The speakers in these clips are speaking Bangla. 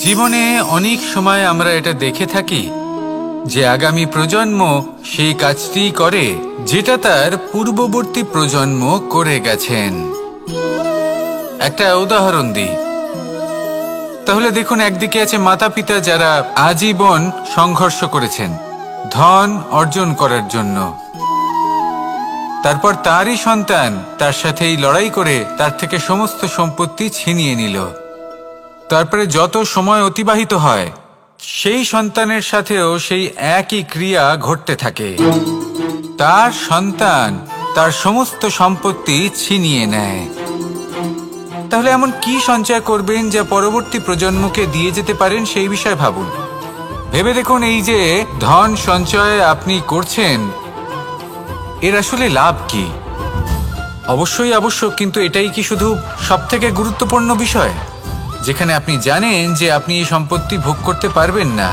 জীবনে অনেক সময় আমরা এটা দেখে থাকি যে আগামী প্রজন্ম সেই কাজটি করে যেটা তার পূর্ববর্তী প্রজন্ম করে গেছেন। একটা উদাহরণ দিই, তাহলে দেখুন, একদিকে আছে মাতা পিতা যারা আজীবন সংঘর্ষ করেছেন ধন অর্জন করার জন্য। তারপর তারই সন্তান তার সাথেই লড়াই করে তার থেকে সমস্ত সম্পত্তি ছিনিয়ে নিল। তারপরে যত সময় অতিবাহিত হয় সেই সন্তানের সাথেও সেই একই ক্রিয়া ঘটতে থাকে। তার সন্তান তার সমস্ত সম্পত্তি ছিনিয়ে নেয়। তাহলে এমন কি সঞ্চয় করবেন যা পরবর্তী প্রজন্মকে দিয়ে যেতে পারেন সেই বিষয়ে ভাবুন। ভেবে দেখুন, এই যে ধন সঞ্চয় আপনি করছেন এর আসলে লাভ কি? অবশ্যই আবশ্যক, কিন্তু এটাই কি শুধু সবথেকে গুরুত্বপূর্ণ বিষয় যেখানে আপনি জানেন যে আপনি এই সম্পত্তি ভোগ করতে পারবেন না,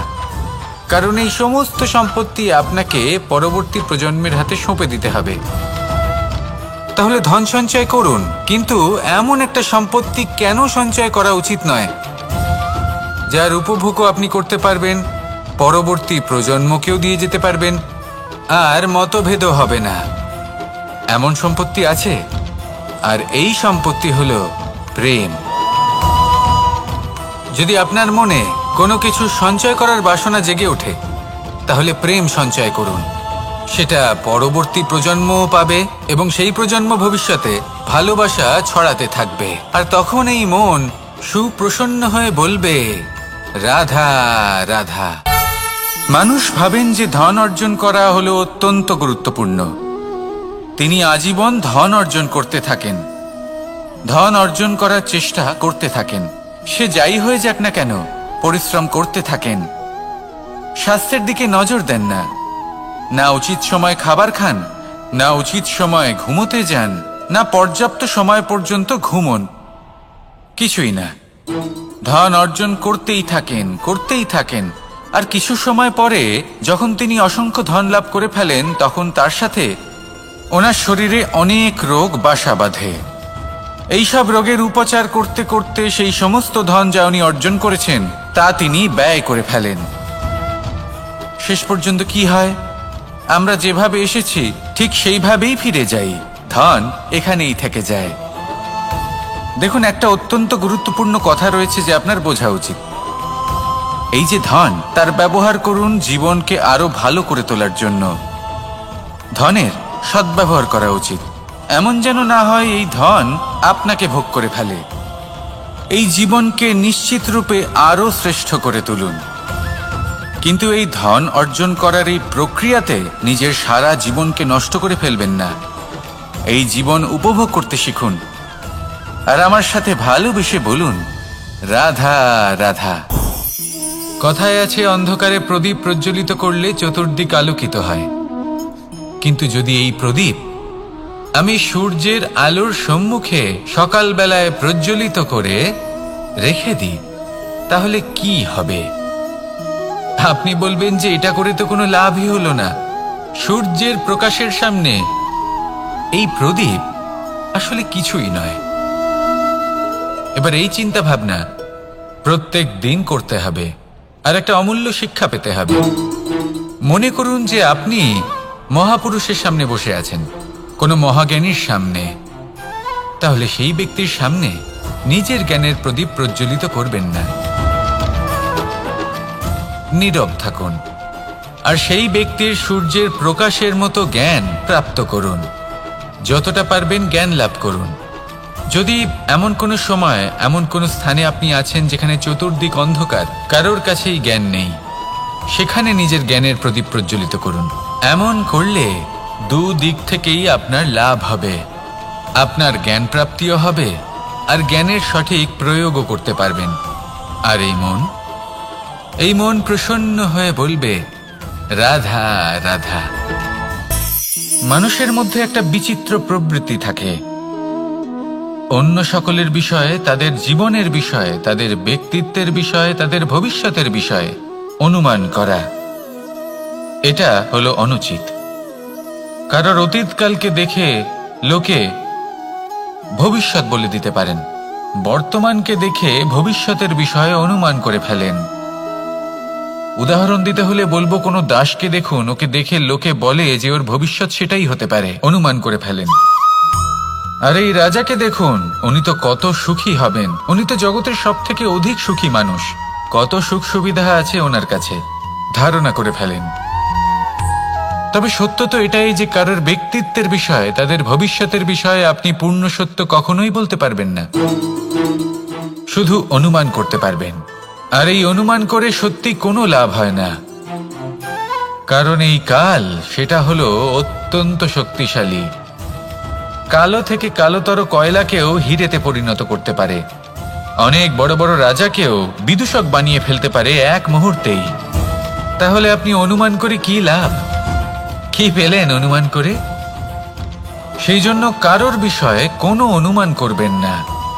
কারণ এই সমস্ত সম্পত্তি আপনাকে পরবর্তী প্রজন্মের হাতে সঁপে দিতে হবে। তাহলে ধন সঞ্চয় করুন, কিন্তু এমন একটা সম্পত্তি কেন সঞ্চয় করা উচিত নয় যার উপভোগও আপনি করতে পারবেন, পরবর্তী প্রজন্মকেও দিয়ে যেতে পারবেন, আর মতভেদও হবে না। এমন সম্পত্তি আছে, আর এই সম্পত্তি হলো প্রেম। যদি আপনার মনে কোনো কিছু সঞ্চয় করার বাসনা জেগে ওঠে তাহলে প্রেম সঞ্চয় করুন। সেটা পরবর্তী প্রজন্মও পাবে এবং সেই প্রজন্ম ভবিষ্যতে ভালোবাসা ছড়াতে থাকবে। আর তখন এই মন সুপ্রসন্ন হয়ে বলবে, রাধা রাধা। মানুষ ভাবেন যে ধন অর্জন করা হলো অত্যন্ত গুরুত্বপূর্ণ। তিনি আজীবন ধন অর্জন করতে থাকেন, ধন অর্জন করার চেষ্টা করতে থাকেন। সে যাই হয়ে যাক না কেন পরিশ্রম করতে থাকেন। স্বাস্থ্যের দিকে নজর দেন না, না উচিত সময় খাবার খান, না উচিত সময় ঘুমোতে যান, না পর্যাপ্ত সময় পর্যন্ত ঘুমন, কিছুই না। ধন অর্জন করতেই থাকেন। আর কিছু সময় পরে যখন তিনি অসংখ্য ধন লাভ করে ফেলেন তখন তার সাথে ওনার শরীরে অনেক রোগ বাসা বাঁধে। এইসব রোগের উপচার করতে করতে সেই সমস্ত ধন যা উনি অর্জন করেছেন তা তিনি ব্যয় করে ফেলেন। শেষ পর্যন্ত কি হয়? আমরা যেভাবে এসেছি ঠিক সেইভাবেই ফিরে যাই, ধন এখানেই থেকে যায়। দেখুন, একটা অত্যন্ত গুরুত্বপূর্ণ কথা রয়েছে যে আপনার বোঝা উচিত। এই যে ধন, তার ব্যবহার করুন জীবনকে আরো ভালো করে তোলার জন্য। ধনের সদ্ব্যবহার করা উচিত, এমন যেন না হয় এই ধন আপনাকে ভোগ করে ফেলে। এই জীবনকে নিশ্চিত রূপে আরো শ্রেষ্ঠ করে তুলুন, কিন্তু এই ধন অর্জন করার এই প্রক্রিয়াতে নিজের সারা জীবনকে নষ্ট করে ফেলবেন না। এই জীবন উপভোগ করতে শিখুন, আর আমার সাথে ভালোবেসে বলুন, রাধা রাধা। কথায় আছে, অন্ধকারে প্রদীপ প্রজ্বলিত করলে চতুর্দিক আলোকিত হয়। কিন্তু যদি এই প্রদীপ আমি সূর্যের আলোর সম্মুখে সকালবেলায় প্রজ্বলিত করে রেখে দিই তাহলে কি হবে? আপনি বলবেন যে এটা করে তো কোনো লাভই হলো না। সূর্যের প্রকাশের সামনে এই প্রদীপ আসলে কিছুই নয়। এবার এই চিন্তা ভাবনা প্রত্যেক দিন করতে হবে, আর একটা অমূল্য শিক্ষা পেতে হবে। মনে করুন যে আপনি মহাপুরুষের সামনে বসে আছেন, কোনো মহাজ্ঞানীর সামনে। তাহলে সেই ব্যক্তির সামনে নিজের জ্ঞানের প্রদীপ প্রজ্বলিত করবেন না, নীরব থাকুন, আর সেই ব্যক্তির সূর্যের প্রকাশের মতো জ্ঞান প্রাপ্ত করুন। যতটা পারবেন জ্ঞান লাভ করুন। যদি এমন কোনো সময় এমন কোনো স্থানে আপনি আছেন যেখানে চতুর্দিক অন্ধকার, কারোর কাছেই জ্ঞান নেই, সেখানে নিজের জ্ঞানের প্রদীপ প্রজ্বলিত করুন। এমন করলে দুদিক থেকেই আপনার লাভ হবে। আপনার জ্ঞান প্রাপ্তিও হবে, আর জ্ঞানের সঠিক প্রয়োগও করতে পারবেন। আর এই মন প্রসন্ন হয়ে বলবে, রাধা রাধা। মানুষের মধ্যে একটা বিচিত্র প্রবৃত্তি থাকে, অন্য সকলের বিষয়ে, তাদের জীবনের বিষয়ে, তাদের ব্যক্তিত্বের বিষয়ে, তাদের ভবিষ্যতের বিষয়ে অনুমান করা। এটা হলো অনুচিত। কারোর অতীতকালকে দেখে লোকে ভবিষ্যৎ বলে দিতে পারেন, বর্তমানকে দেখে ভবিষ্যতের বিষয়ে অনুমান করে ফেলেন। উদাহরণ দিতে হলে বলবো, কোনো দাসকে দেখুন, ওকে দেখে লোকে বলে যে ওর ভবিষ্যৎ সেটাই হতে পারে, অনুমান করে ফেলেন। আর এই রাজাকে দেখুন, উনি তো কত সুখী হবেন, উনি তো জগতের সব থেকে অধিক সুখী মানুষ, কত সুখ সুবিধা আছে ওনার কাছে, ধারণা করে ফেলেন। তবে সত্য তো এটাই যে কারোর ব্যক্তিত্বের বিষয়ে, তাদের ভবিষ্যতের বিষয়ে আপনি পূর্ণ সত্য কখনোই বলতে পারবেন না, শুধু অনুমান করতে পারবেন। আর এই অনুমান করে সত্যি কোনো লাভ হয় না, কারণ এই কাল সেটা হলো অত্যন্ত শক্তিশালী। কালো থেকে কালোতর কয়লাকেও হীরেতে পরিণত করতে পারে, অনেক বড় বড় রাজাকেও বিদূষক বানিয়ে ফেলতে পারে এক মুহূর্তেই। তাহলে আপনি অনুমান করে কি লাভ? কি পেলেন অনুমান করে? সেই জন্য কারোর বিষয়ে কোনো অনুমান করবেন না,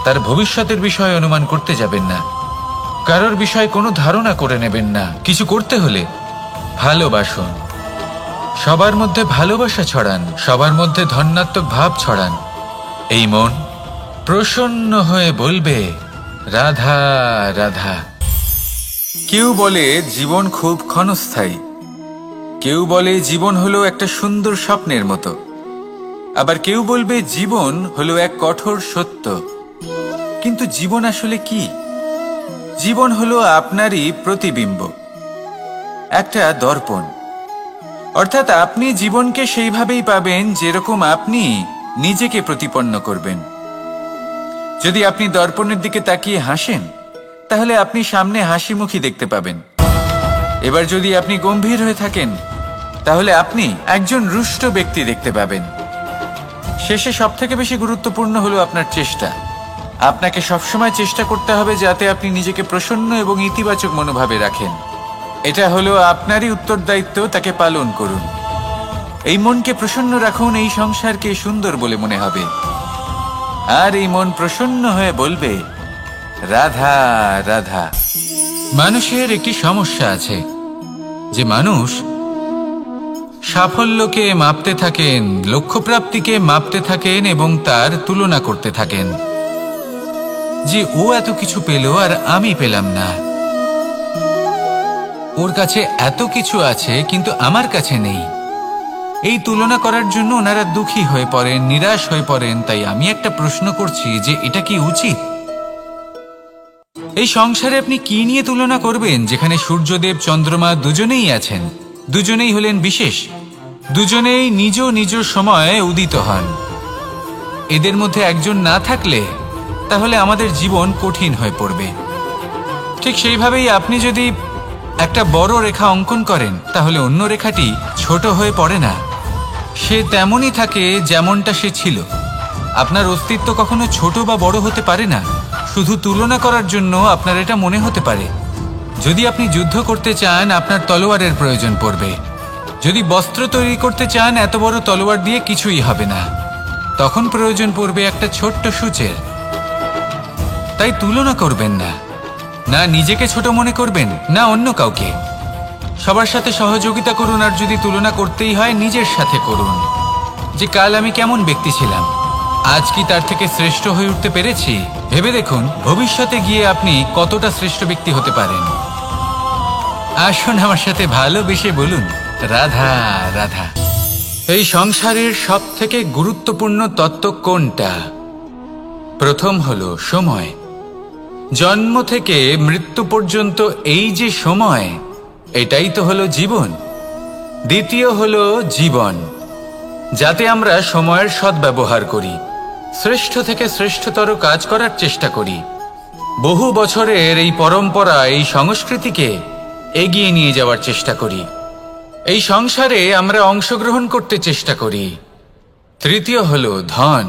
তার ভবিষ্যতের বিষয়ে অনুমান করতে যাবেন না, কারোর বিষয়ে কোনো ধারণা করে নেবেন না। কিছু করতে হলে ভালোবাসুন, সবার মধ্যে ভালোবাসা ছড়ান, সবার মধ্যে ধন্যাত্মক ভাব ছড়ান। এই মন প্রসন্ন হয়ে বলবে রাধা রাধা। কেউ বলে জীবন খুব ক্ষণস্থায়ী, কেউ বলে জীবন হলো একটা সুন্দর স্বপ্নের মতো, আবার কেউ বলবে জীবন হলো এক কঠোর সত্য। কিন্তু জীবন আসলে কি? জীবন হলো আপনারই প্রতিবিম্ব, একটা দর্পণ। অর্থাৎ আপনি জীবনকে সেইভাবেই পাবেন যেরকম আপনি নিজেকে প্রতিপন্ন করবেন। যদি আপনি দর্পণের দিকে তাকিয়ে হাসেন, তাহলে আপনি সামনে হাসি মুখী দেখতে পাবেন। এবার যদি আপনি গম্ভীর হয়ে থাকেন, তাহলে আপনি একজন রুষ্ট ব্যক্তি দেখতে পাবেন। শেষে সবথেকে বেশি গুরুত্বপূর্ণ হলো আপনার চেষ্টা। আপনাকে সবসময় চেষ্টা করতে হবে যাতে আপনি নিজেকে প্রসন্ন এবং ইতিবাচক মনোভাবে রাখেন। এটা হলো আপনারই উত্তরদায়িত্ব, তাকে পালন করুন। এই মনকে প্রসন্ন রাখুন, এই সংসারকে সুন্দর বলে মনে হবে। আর এই মন প্রসন্ন হয়ে বলবে রাধা রাধা। মানুষের একটি সমস্যা আছে যে মানুষ সাফল্যকে মাপতে থাকেন, লক্ষ্যপ্রাপ্তিকে মাপতে থাকেন এবং তার তুলনা করতে থাকেন যে ও এত কিছু পেল আর আমি পেলাম না, ওর কাছে এত কিছু আছে কিন্তু আমার কাছে নেই। এই তুলনা করার জন্য ওনারা দুঃখী হয়ে পড়েন, নিরাশ হয়ে পড়েন। তাই আমি একটা প্রশ্ন করছি যে এটা কি উচিত? এই সংসারে আপনি কি নিয়ে তুলনা করবেন, যেখানে সূর্যদেব চন্দ্রমা দুজনেই আছেন, দুজনেই হলেন বিশেষ, দুজনেই নিজ নিজ সময়ে উদিত হন। এদের মধ্যে একজন না থাকলে তাহলে আমাদের জীবন কঠিন হয়ে পড়বে। ঠিক সেইভাবেই আপনি যদি একটা বড় রেখা অঙ্কন করেন, তাহলে অন্য রেখাটি ছোট হয়ে পড়ে না, সে তেমনই থাকে যেমনটা সে ছিল। আপনার অস্তিত্ব কখনো ছোট বা বড় হতে পারে না, শুধু তুলনা করার জন্য আপনার এটা মনে হতে পারে। যদি আপনি যুদ্ধ করতে চান, আপনার তলোয়ারের প্রয়োজন পড়বে। যদি বস্ত্র তৈরি করতে চান, এত বড় তলোয়ার দিয়ে কিছুই হবে না, তখন প্রয়োজন পড়বে একটা ছোট্ট সূচের। তাই তুলনা করবেন না, না নিজেকে ছোট মনে করবেন, না অন্য কাউকে। সবার সাথে সহযোগিতা করুন, আর যদি তুলনা করতেই হয় নিজের সাথে করুন, যে কাল আমি কেমন ব্যক্তি ছিলাম, আজ কি তার থেকে শ্রেষ্ঠ হয়ে উঠতে পেরেছি। ভেবে দেখুন ভবিষ্যতে গিয়ে আপনি কতটা শ্রেষ্ঠ ব্যক্তি হতে পারেন। আসুন আমার সাথে ভালোবেসে বলুন রাধা রাধা। এই সংসারের সব থেকে গুরুত্বপূর্ণ তত্ত্ব কোনটা? প্রথম হলো সময়। জন্ম থেকে মৃত্যু পর্যন্ত এই যে সময়, এটাই তো হলো জীবন। দ্বিতীয় হলো জীবন, যাতে আমরা সময়ের সদ্ব্যবহার করি, শ্রেষ্ঠ থেকে শ্রেষ্ঠতর কাজ করার চেষ্টা করি। বহু বছরের এই পরম্পরা, এই সংস্কৃতিকে এগিয়ে নিয়ে যাওয়ার চেষ্টা করি। এই সংসারে আমরা অংশগ্রহণ করতে চেষ্টা করি। তৃতীয় হলো ধন,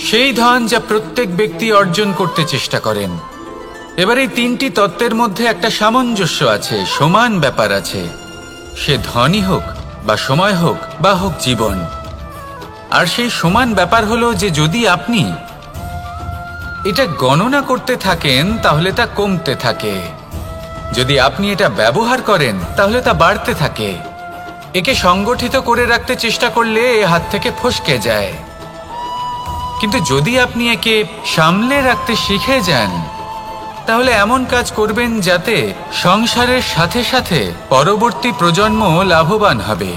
সেই ধন যা প্রত্যেক ব্যক্তি অর্জন করতে চেষ্টা করেন। এবার এই তিনটি তত্ত্বের মধ্যে একটা সামঞ্জস্য আছে, সমান ব্যাপার আছে, সে ধনই হোক বা সময় হোক বা হোক জীবন। আর সেই সমান ব্যাপার হলো যে যদি আপনি এটা গণনা করতে থাকেন, তাহলে তা কমতে থাকে। যদি আপনি এটা ব্যবহার করেন, তাহলে তা বাড়তে থাকে। একে সংগঠিত করে রাখতে চেষ্টা করলে এ হাত থেকে ফসকে যায়। কিন্তু যদি আপনি একে সামলে রাখতে শিখে যান, তাহলে এমন কাজ করবেন যাতে সংসারের সাথে সাথে পরবর্তী প্রজন্ম লাভবান হবে।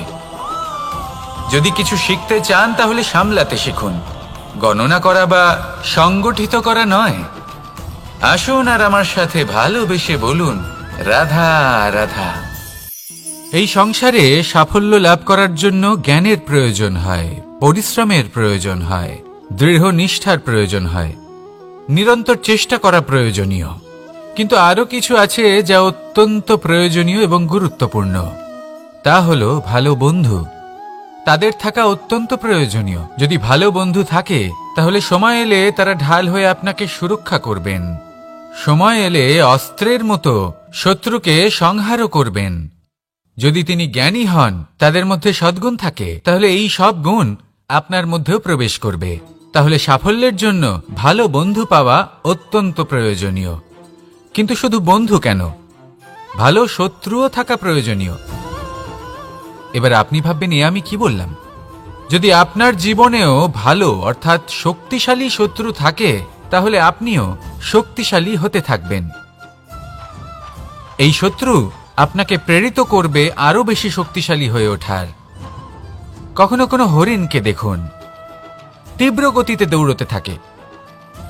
যদি কিছু শিখতে চান তাহলে সামলাতে শিখুন, গণনা করা বা সংগঠিত করা নয়। আসুন আর আমার সাথে ভালোবেসে বলুন, রাধা রাধা। এই সংসারে সাফল্য লাভ করার জন্য জ্ঞানের প্রয়োজন হয়, পরিশ্রমের প্রয়োজন হয়, দৃঢ় নিষ্ঠার প্রয়োজন হয়, নিরন্তর চেষ্টা করা প্রয়োজনীয়। কিন্তু আরো কিছু আছে যা অত্যন্ত প্রয়োজনীয় এবং গুরুত্বপূর্ণ। তা হলো ভালো বন্ধু। তাদের থাকা অত্যন্ত প্রয়োজনীয়। যদি ভালো বন্ধু থাকে তাহলে সময় এলে তারা ঢাল হয়ে আপনাকে সুরক্ষা করবেন। সময় এলে অস্ত্রের মতো শত্রুকে সংহারও করবেন। যদি তিনি জ্ঞানী হন, তাদের মধ্যে সদ্গুণ থাকে, তাহলে এই সব গুণ আপনার মধ্যেও প্রবেশ করবে। তাহলে সাফল্যের জন্য ভালো বন্ধু পাওয়া অত্যন্ত প্রয়োজনীয়। কিন্তু শুধু বন্ধু কেন, ভালো শত্রুও থাকা প্রয়োজনীয়। এবার আপনি ভাববেন, আমি কি বললাম? যদি আপনার জীবনেও ভালো অর্থাৎ শক্তিশালী শত্রু থাকে, তাহলে আপনিও শক্তিশালী হতে থাকবেন। এই শত্রু আপনাকে প্রেরিত করবে আরো বেশি শক্তিশালী হয়ে ওঠার। কখনো কোনো হরিণকে দেখুন, তীব্র গতিতে দৌড়তে থাকে।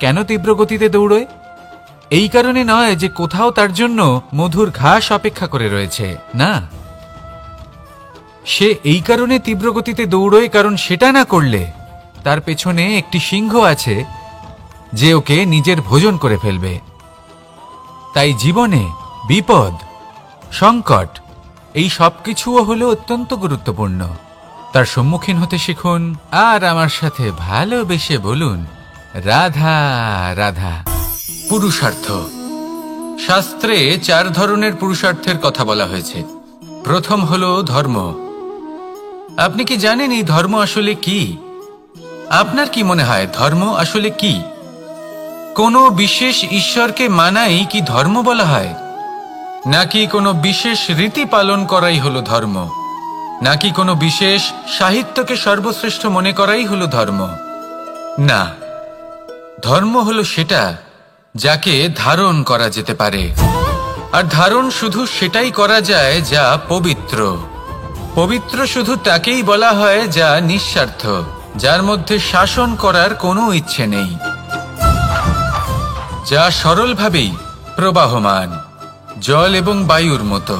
কেন তীব্র গতিতে দৌড়য়? এই কারণে নয় যে কোথাও তার জন্য মধুর ঘাস অপেক্ষা করে রয়েছে, না। সে এই কারণে তীব্র গতিতে দৌড়য় কারণ সেটা না করলে তার পেছনে একটি সিংহ আছে যে ওকে নিজের ভোজন করে ফেলবে। তাই জীবনে বিপদ, সংকট, এই সবকিছুও হলো অত্যন্ত গুরুত্বপূর্ণ। তার সম্মুখীন হতে শিখুন আর আমার সাথে ভালোবেসে বলুন, রাধা রাধা। পুরুষার্থ। শাস্ত্রে 4 ধরনের পুরুষার্থের কথা বলা হয়েছে। প্রথম হলো ধর্ম। আপনি কি জানেন এই ধর্ম আসলে কি? আপনার কি মনে হয় ধর্ম আসলে কি? কোনো বিশেষ ঈশ্বরকে মানাই কি ধর্ম বলা হয়? নাকি কোনো বিশেষ রীতি পালন করাই হলো ধর্ম? নাকি কোনো বিশেষ সাহিত্যকে সর্বশ্রেষ্ঠ মনে করাই হলো ধর্ম? না, ধর্ম হলো সেটা যাকে ধারণ করা যেতে পারে। আর ধারণ শুধু সেটাই করা যায় যা পবিত্র। পবিত্র শুধু তাকেই বলা হয় যা নিঃস্বার্থ, যার মধ্যে শাসন করার কোনো ইচ্ছে নেই, যা সরলভাবেই প্রবাহমান, জল এবং বায়ুর মতো।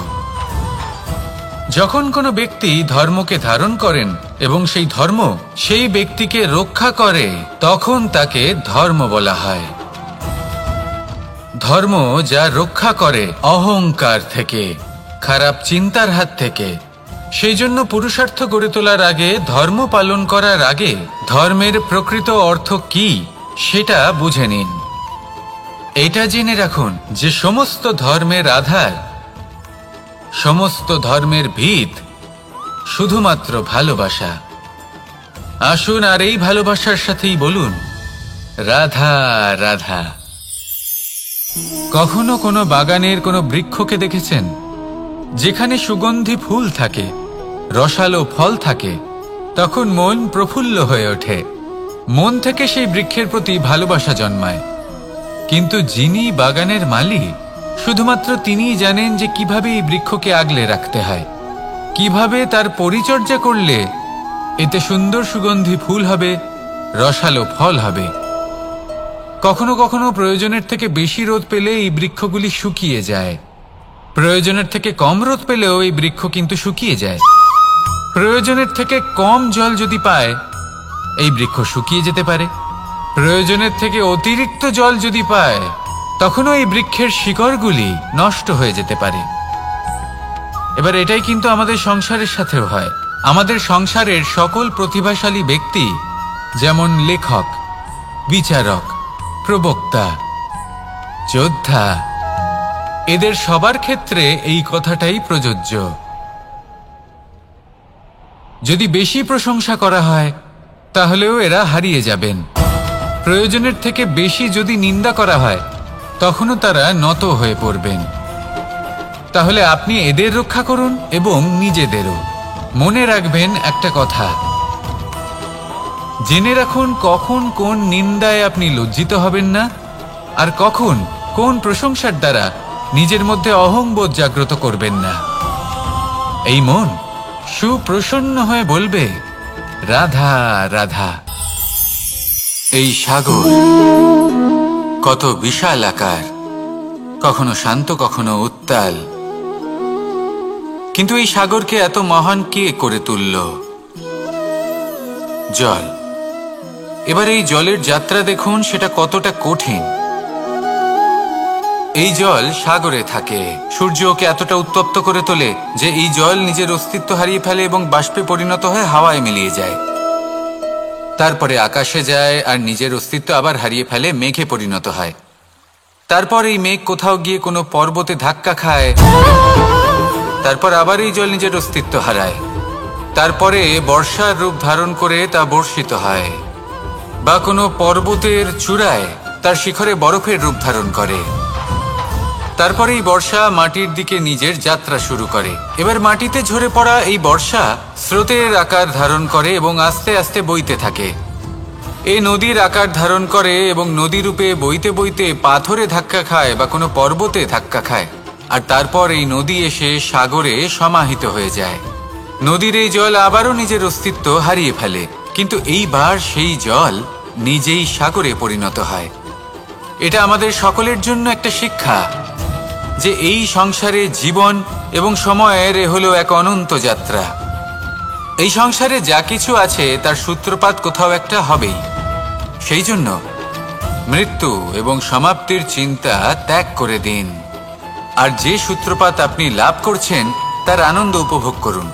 যখন কোনো ব্যক্তি ধর্মকে ধারণ করেন এবং সেই ধর্ম সেই ব্যক্তিকে রক্ষা করে, তখন তাকে ধর্ম বলা হয়। ধর্ম যা রক্ষা করে অহংকার থেকে, খারাপ চিন্তার হাত থেকে। সেই জন্য পুরুষার্থ গড়ে তোলার আগে, ধর্ম পালন করার আগে ধর্মের প্রকৃত অর্থ কি সেটা বুঝে নিন। এটা জেনে রাখুন যে সমস্ত ধর্মের আধার, সমস্ত ধর্মের ভিত শুধুমাত্র ভালোবাসা। আসুন আর এই ভালোবাসার সাথেই বলুন, রাধা রাধা। কখনো কোনো বাগানের কোনো বৃক্ষকে দেখেছেন যেখানে সুগন্ধি ফুল থাকে, রসালো ফল থাকে? তখন মন প্রফুল্ল হয়ে ওঠে, মন থেকে সেই বৃক্ষের প্রতি ভালোবাসা জন্মায়। কিন্তু যিনি বাগানের মালিক, শুধুমাত্র তিনিই জানেন যে কিভাবে এই বৃক্ষকে আগলে রাখতে হয়, কিভাবে তার পরিচর্যা করলে এতে সুন্দর সুগন্ধি ফুল হবে, রসালো ফল হবে। কখনো কখনো প্রয়োজনের থেকে বেশি রোদ পেলে এই বৃক্ষগুলি শুকিয়ে যায়। প্রয়োজনের থেকে কম রোদ পেলেও এই বৃক্ষ কিন্তু শুকিয়ে যায়। প্রয়োজনের থেকে কম জল যদি পায়, এই বৃক্ষ শুকিয়ে যেতে পারে। প্রয়োজনের থেকে অতিরিক্ত জল যদি পায়, তখনও এই বৃক্ষের শিকড়গুলি নষ্ট হয়ে যেতে পারে। এবার এটাই কিন্তু আমাদের সংসারের সাথেও হয়। আমাদের সংসারের সকল প্রতিভাশালী ব্যক্তি, যেমন লেখক, বিচারক, প্রবক্তা, যোদ্ধা, এদের সবার ক্ষেত্রে এই কথাটাই প্রযোজ্য। যদি বেশি প্রশংসা করা হয় তাহলেও এরা হারিয়ে যাবেন। প্রয়োজনের থেকে বেশি যদি নিন্দা করা হয়, তখনও তারা নত হয়ে পড়বেন। তাহলে আপনি এদের রক্ষা করুন এবং নিজেদেরও। মনে রাখবেন একটা কথা, জেনে রাখুন কখন কোন নিন্দায় আপনি লজ্জিত হবেন না, আর কখন কোন প্রশংসার দ্বারা নিজের মধ্যে অহংবোধ জাগ্রত করবেন না। এই মন সুপ্রসন্ন হয়ে বলবে, রাধা রাধা। এই সাগর কত বিশাল আকার, কখনো শান্ত কখনো উত্তাল, কিন্তু এই সাগরকে এত মহান কে করে তুলল? জল। এবার এই জলের যাত্রা দেখুন, সেটা কতটা কঠিন। এই জল সাগরে থাকে, সূর্য ওকে এতটা উত্তপ্ত করে তোলে যে এই জল নিজের অস্তিত্ব হারিয়ে ফেলে এবং বাষ্পে পরিণত হয়ে হাওয়ায় মিলিয়ে যায়। তারপরে আকাশে যায় আর নিজের অস্তিত্ব আবার হারিয়ে ফেলে, মেঘে পরিণত হয়। তারপর এই মেঘ কোথাও গিয়ে কোনো পর্বতে ধাক্কা খায়, তারপর আবার এই জল নিজের অস্তিত্ব হারায়। তারপরে বর্ষার রূপ ধারণ করে তা বর্ষিত হয়, বা কোনো পর্বতের চূড়ায় তার শিখরে বরফের রূপ ধারণ করে। তারপরে এই বর্ষা মাটির দিকে নিজের যাত্রা শুরু করে। এবার মাটিতে ঝরে পড়া এই বর্ষা স্রোতের আকার ধারণ করে এবং আস্তে আস্তে বইতে থাকে। এই নদীর আকার ধারণ করে এবং নদী রূপে বইতে বইতে পাথরে ধাক্কা খায় বা কোনো পর্বতে ধাক্কা খায়, আর তারপর এই নদী এসে সাগরে সমাহিত হয়ে যায়। নদীর এই জল আবারও নিজের অস্তিত্ব হারিয়ে ফেলে, কিন্তু এইবার সেই জল নিজেই সাগরে পরিণত হয়। এটা আমাদের সকলের জন্য একটা শিক্ষা যে এই সংসারে জীবন এবং সময়ের হলো এক অনন্ত যাত্রা। এই সংসারে যা কিছু আছে তার সূত্রপাত কোথাও একটা হবেই। সেই জন্য মৃত্যু এবং সমাপ্তির চিন্তা ত্যাগ করে দিন, আর যে সূত্রপাত আপনি লাভ করছেন তার আনন্দ উপভোগ করুন।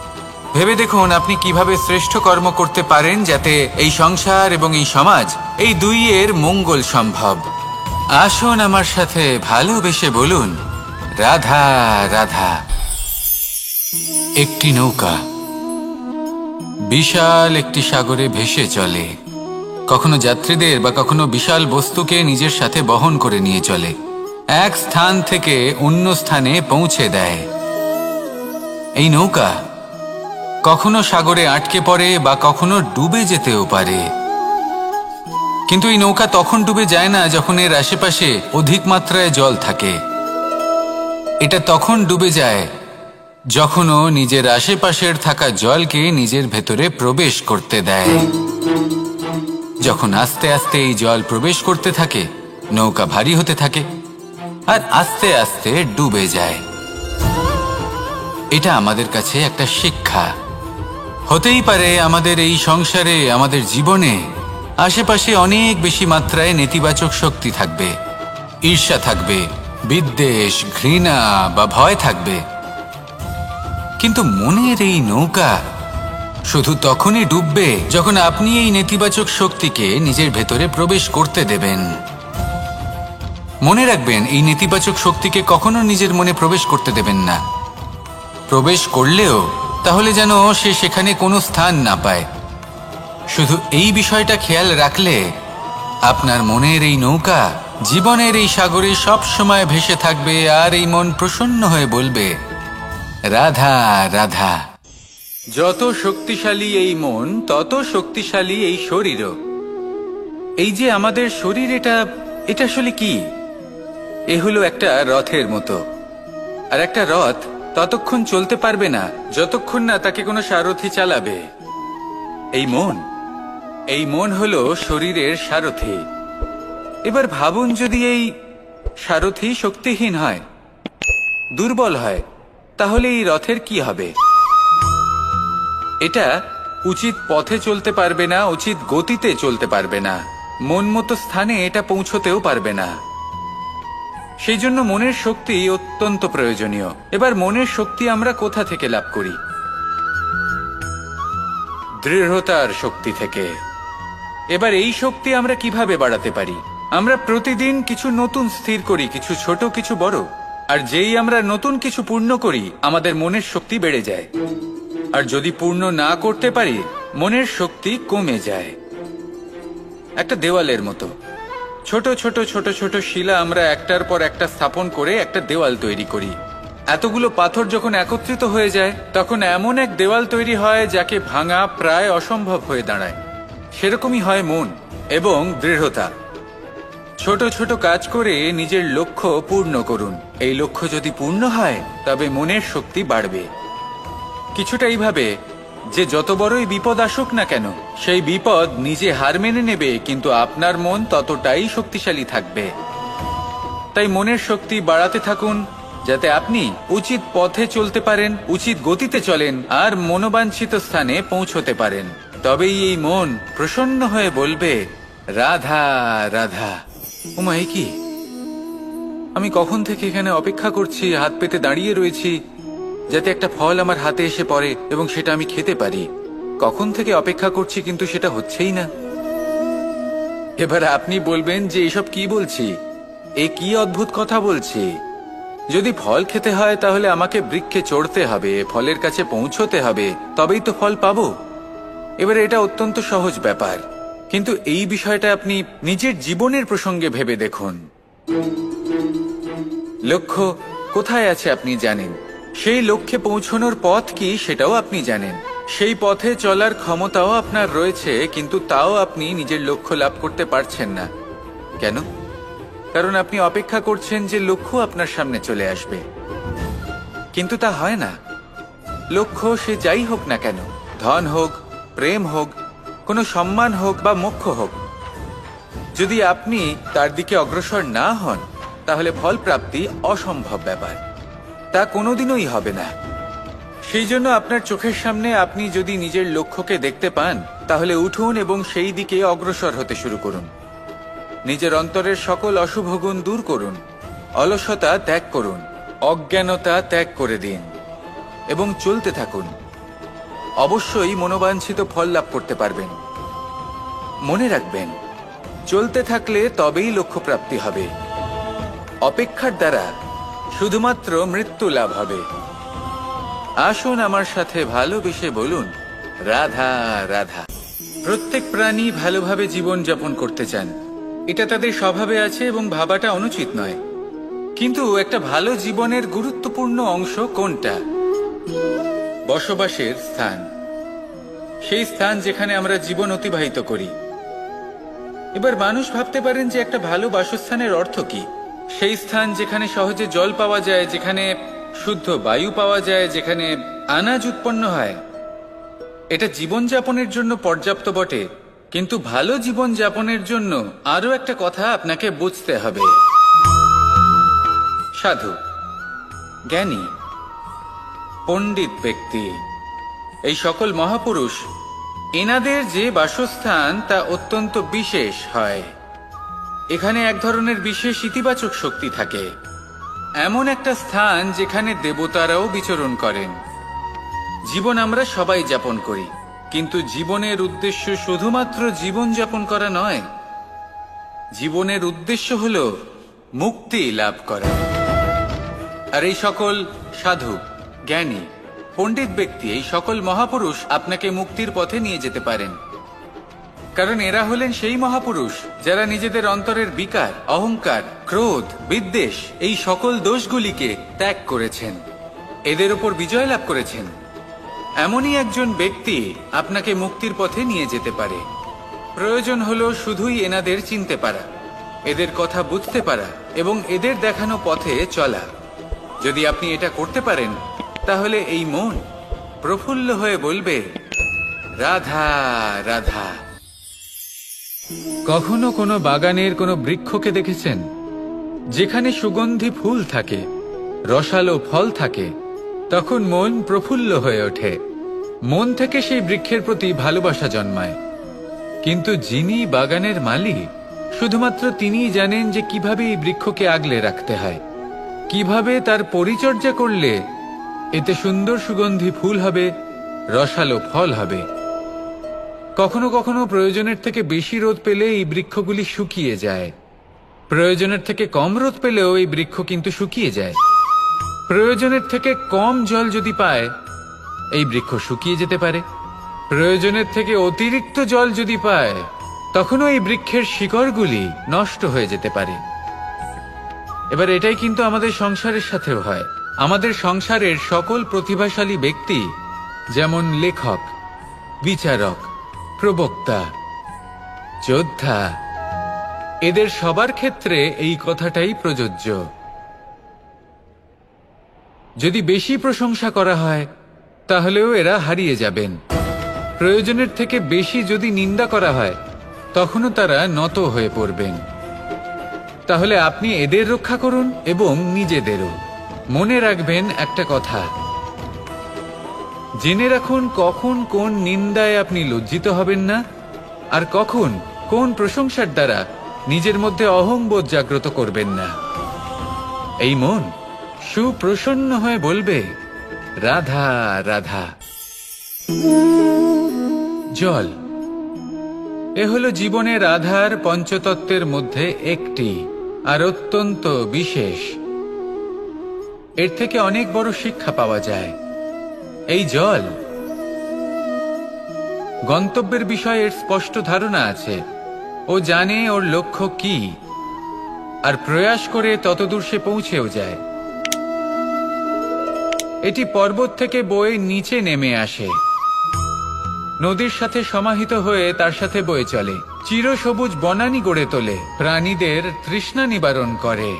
ভেবে দেখুন আপনি কিভাবে শ্রেষ্ঠ কর্ম করতে পারেন যাতে এই সংসার এবং এই সমাজ এই দুইয়ের মঙ্গল সম্ভব। আসুন আমার সাথে ভালোবেসে বলুন, রাধা রাধা। একটি নৌকা বিশাল একটি সাগরে ভেসে চলে, কখনো যাত্রীদের বা কখনো বিশাল বস্তুকে নিজের সাথে বহন করে নিয়ে চলে, এক স্থান থেকে অন্য স্থানে পৌঁছে দেয়। এই নৌকা কখনো সাগরে আটকে পড়ে বা কখনো ডুবে যেতেও পারে, কিন্তু এই নৌকা তখন ডুবে যায় না যখন এর আশেপাশে অধিক মাত্রায় জল থাকে। এটা তখন ডুবে যায় যখন ও নিজের আশেপাশের থাকা জলকে নিজের ভেতরে প্রবেশ করতে দেয়। যখন আস্তে আস্তে এই জল প্রবেশ করতে থাকে, নৌকা ভারী হতে থাকে আর আস্তে আস্তে ডুবে যায়। এটা আমাদের কাছে একটা শিক্ষা। হতেই পারে আমাদের এই সংসারে, আমাদের জীবনে আশেপাশে অনেক বেশি মাত্রায় নেতিবাচক শক্তি থাকবে, ঈর্ষা থাকবে, বিদ্বেষ, ঘৃণা বা ভয় থাকবে, কিন্তু মনের এই নৌকা শুধু তখনই ডুববে যখন আপনি এই নেতিবাচক শক্তিকে নিজের ভেতরে প্রবেশ করতে দেবেন। মনে রাখবেন, এই নেতিবাচক শক্তিকে কখনো নিজের মনে প্রবেশ করতে দেবেন না। প্রবেশ করলেও তাহলে যেন সে সেখানে কোনো স্থান না পায়। শুধু এই বিষয়টা খেয়াল রাখলে আপনার মনের এই নৌকা জীবনের এই সাগরে সব সময় ভেসে থাকবে, আর এই মন প্রসন্ন হয়ে বলবে, রাধা রাধা। যত শক্তিশালী এই মন, তত শক্তিশালী এই শরীরও। এই যে আমাদের শরীর, এটা আসলে কি? এ হলো একটা রথের মতো, আর একটা রথ ততক্ষণ চলতে পারবে না যতক্ষণ না তাকে কোনো সারথি চালাবে। এই মন হলো শরীরের সারথি। এবার ভাবুন, যদি এই সারথি শক্তিহীন হয়, দুর্বল হয়, তাহলে এই রথের কি হবে? এটা উচিত পথে চলতে পারবে না, উচিত গতিতে চলতে পারবে না, মন মতো স্থানে এটা পৌঁছতেও পারবে না। সেই জন্য মনের শক্তি অত্যন্ত প্রয়োজনীয়। এবার মনের শক্তি আমরা কোথা থেকে লাভ করি? দৃঢ়তার শক্তি থেকে। এবার এই শক্তি আমরা কিভাবে বাড়াতে পারি? আমরা প্রতিদিন কিছু নতুন স্থির করি, কিছু ছোট কিছু বড়, আর যেই আমরা নতুন কিছু পূর্ণ করি আমাদের মনের শক্তি বেড়ে যায়। আর যদি পূর্ণ না করতে পারি, মনের শক্তি কমে যায়। একটা দেওয়ালের মতো ছোট ছোট ছোট ছোট শিলা আমরা একটার পর একটা স্থাপন করে একটা দেওয়াল তৈরি করি। এতগুলো পাথর যখন একত্রিত হয়ে যায় তখন এমন এক দেওয়াল তৈরি হয় যাকে ভাঙা প্রায় অসম্ভব হয়ে দাঁড়ায়। সেরকমই হয় মন এবং দৃঢ়তা। ছোট ছোট কাজ করে নিজের লক্ষ্য পূর্ণ করুন। এই লক্ষ্য যদি পূর্ণ হয় তবে মনের শক্তি বাড়বে। কিছুটা এইভাবে যে যত বড়ই বিপদ আসুক না কেন, সেই বিপদ নিজে হার মেনে নেবে, কিন্তু আপনার মন ততটাই শক্তিশালী থাকবে। তাই মনের শক্তি বাড়াতে থাকুন, যাতে আপনি উচিত পথে চলতে পারেন, উচিত গতিতে চলেন আর মনোবাঞ্ছিত স্থানে পৌঁছতে পারেন। তবেই এই মন প্রসন্ন হয়ে বলবে, রাধা রাধা। ওমা, এ কি? আমি কখন থেকে এখানে অপেক্ষা করছি, হাত পেতে দাঁড়িয়ে রয়েছি যাতে একটা ফল আমার হাতে এসে পড়ে এবং সেটা আমি খেতে পারি। কখন থেকে অপেক্ষা করছি, কিন্তু সেটা হচ্ছেই না। এবার আপনি বলবেন যে এসব কি বলছি, এ কি অদ্ভুত কথা বলছি। যদি ফল খেতে হয় তাহলে আমাকে বৃক্ষে চড়তে হবে, ফলের কাছে পৌঁছতে হবে, তবেই তো ফল পাবো। এবারে এটা অত্যন্ত সহজ ব্যাপার, কিন্তু এই বিষয়টা আপনি নিজের জীবনের প্রসঙ্গে ভেবে দেখুন। লক্ষ্য কোথায় আছে আপনি জানেন, সেই লক্ষ্যে পৌঁছানোর পথ কি সেটাও আপনি জানেন, সেই পথে চলার ক্ষমতাও আপনার রয়েছে, কিন্তু তাও আপনি নিজের লক্ষ্য লাভ করতে পারছেন না। কেন? কারণ আপনি অপেক্ষা করছেন যে লক্ষ্য আপনার সামনে চলে আসবে, কিন্তু তা হয় না। লক্ষ্য সে যাই হোক না কেন, ধন হোক, প্রেম হোক, কোনো সম্মান হোক বা মোক্ষ হোক, যদি আপনি তার দিকে অগ্রসর না হন তাহলে ফল প্রাপ্তি অসম্ভব ব্যাপার, তা কোনোদিনই হবে না। সেই জন্য আপনার চোখের সামনে আপনি যদি নিজের লক্ষ্যকে দেখতে পান তাহলে উঠুন এবং সেই দিকে অগ্রসর হতে শুরু করুন। নিজের অন্তরের সকল অশুভ গুণ দূর করুন, অলসতা ত্যাগ করুন, অজ্ঞানতা ত্যাগ করে দিন এবং চলতে থাকুন। অবশ্যই মনোবাঞ্ছিত ফল লাভ করতে পারবেন। মনে রাখবেন, চলতে থাকলে তবেই লক্ষ্য প্রাপ্তি হবে। অপেক্ষার দ্বারা শুধুমাত্র মৃত্যু লাভ হবে। আসুন আমার সাথে ভালোবেসে বলুন, রাধা রাধা। প্রত্যেক প্রাণী ভালোভাবে জীবন যাপন করতে চান, এটা তাদের স্বভাবে আছে এবং ভাবাটা অনুচিত নয়। কিন্তু একটা ভালো জীবনের গুরুত্বপূর্ণ অংশ কোনটা? বসবাসের স্থান, সেই স্থান যেখানে আমরা জীবন অতিবাহিত করি। এবার মানুষ ভাবতে পারেন যে একটা ভালো বাসস্থানের অর্থ কি? সেই স্থান যেখানে সহজে জল পাওয়া যায়, যেখানে শুদ্ধ বায়ু পাওয়া যায়, যেখানে আনাজ উৎপন্ন হয়। এটা জীবনযাপনের জন্য পর্যাপ্ত বটে, কিন্তু ভালো জীবন যাপনের জন্য আরো একটা কথা আপনাকে বুঝতে হবে। সাধু, জ্ঞানী, পণ্ডিত ব্যক্তি, এই সকল মহাপুরুষ, এনাদের যে বাসস্থান তা অত্যন্ত বিশেষ হয়। এখানে এক ধরনের বিশেষ ইতিবাচক শক্তি থাকে, এমন একটা স্থান যেখানে দেবতারাও বিচরণ করেন। জীবন আমরা সবাই যাপন করি, কিন্তু জীবনের উদ্দেশ্য শুধুমাত্র জীবন যাপন করা নয়। জীবনের উদ্দেশ্য হল মুক্তি লাভ করা। আর এই সকল সাধু, জ্ঞানী, পণ্ডিত ব্যক্তি, এই সকল মহাপুরুষ আপনাকে মুক্তির পথে নিয়ে যেতে পারেন। কারণ এরা হলেন সেই মহাপুরুষ যারা নিজেদের অন্তরের বিকার, অহংকার, ক্রোধ, বিদ্বেষ, এই সকল দোষগুলিকে ত্যাগ করেছেন, এদের উপর বিজয় লাভ করেছেন। এমনই একজন ব্যক্তি আপনাকে মুক্তির পথে নিয়ে যেতে পারে। প্রয়োজন হলো শুধুই এনাদের চিনতে পারা, এদের কথা বুঝতে পারা এবং এদের দেখানো পথে চলা। যদি আপনি এটা করতে পারেন তাহলে এই মন প্রফুল্ল হয়ে বলবে, রাধা রাধা। কখনো কোনো বাগানের কোনো বৃক্ষকে দেখেছেন যেখানে সুগন্ধি ফুল থাকে, রসালো ফল থাকে? তখন মন প্রফুল্ল হয়ে ওঠে, মন থেকে সেই বৃক্ষের প্রতি ভালোবাসা জন্মায়। কিন্তু যিনি বাগানের মালিক, শুধুমাত্র তিনিই জানেন যে কিভাবে এই বৃক্ষকে আগলে রাখতে হয়, কিভাবে তার পরিচর্যা করলে এতে সুন্দর সুগন্ধি ফুল হবে, রসালো ফল হবে। কখনো কখনো প্রয়োজনের থেকে বেশি রোদ পেলে এই বৃক্ষগুলি শুকিয়ে যায়, প্রয়োজনের থেকে কম রোদ পেলেও এই বৃক্ষ কিন্তু শুকিয়ে যায়। প্রয়োজনের থেকে কম জল যদি পায় এই বৃক্ষ শুকিয়ে যেতে পারে, প্রয়োজনের থেকে অতিরিক্ত জল যদি পায় তখনও এই বৃক্ষের শিকড়গুলি নষ্ট হয়ে যেতে পারে। এবার এটাই কিন্তু আমাদের সংসারের সাথেও হয়। আমাদের সংসারের সকল প্রতিভাশালী ব্যক্তি, যেমন লেখক, বিচারক, প্রবক্তা, যোদ্ধা, এদের সবার ক্ষেত্রে এই কথাটাই প্রযোজ্য। যদি বেশি প্রশংসা করা হয় তাহলেও এরা হারিয়ে যাবেন। প্রয়োজনের থেকে বেশি যদি নিন্দা করা হয় তখনও তারা নত হয়ে পড়বেন। তাহলে আপনি এদের রক্ষা করুন এবং নিজেদেরও। মনে রাখবেন একটা কথা, জেনে রাখুন কখন কোন নিন্দায় আপনি লজ্জিত হবেন না, আর কখন কোন প্রশংসার দ্বারা নিজের মধ্যে অহংবোধ জাগ্রত করবেন না। এই মন সুপ্রসন্ন হয়ে বলবে, রাধা রাধা। জল, এ হলো জীবনের আধার পঞ্চতত্ত্বের মধ্যে একটি, আর অত্যন্ত বিশেষ। এর থেকে অনেক বড় শিক্ষা পাওয়া যায়। এই জল গন্তব্যের বিষয়ে এর স্পষ্ট ধারণা আছে। ও জানে ওর লক্ষ্য কি, আর প্রয়াস করে ততদূর সে পৌঁছেও যায়। এটি পর্বত থেকে বয়ে নিচে নেমে আসে, নদীর সাথে সমাহিত হয়ে তার সাথে বয়ে চলে, চিরসবুজ বনানী গড়ে তোলে, প্রাণীদের তৃষ্ণা নিবারণ করে,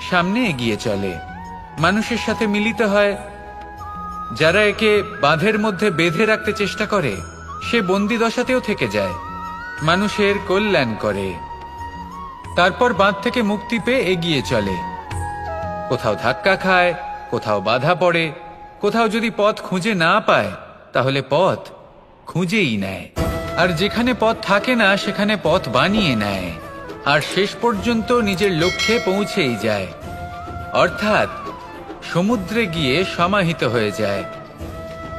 সামনে এগিয়ে চলে, মানুষের সাথে মিলিত হয়। যারা একে বাঁধের মধ্যে বেঁধে রাখতে চেষ্টা করে সে বন্দি দশাতেও থেকে যায়, মানুষের কল্যাণ করে। তারপর বাঁধ থেকে মুক্তি পেয়ে এগিয়ে চলে, কোথাও ধাক্কা খায়, কোথাও বাধা পড়ে, কোথাও যদি পথ খুঁজে না পায় তাহলে পথ খুঁজেই নেয়, আর যেখানে পথ থাকে না সেখানে পথ বানিয়ে নেয়, আর শেষ পর্যন্ত নিজের লক্ষ্যে পৌঁছেই যায়, অর্থাৎ সমুদ্রে গিয়ে সমাহিত হয়ে যায়।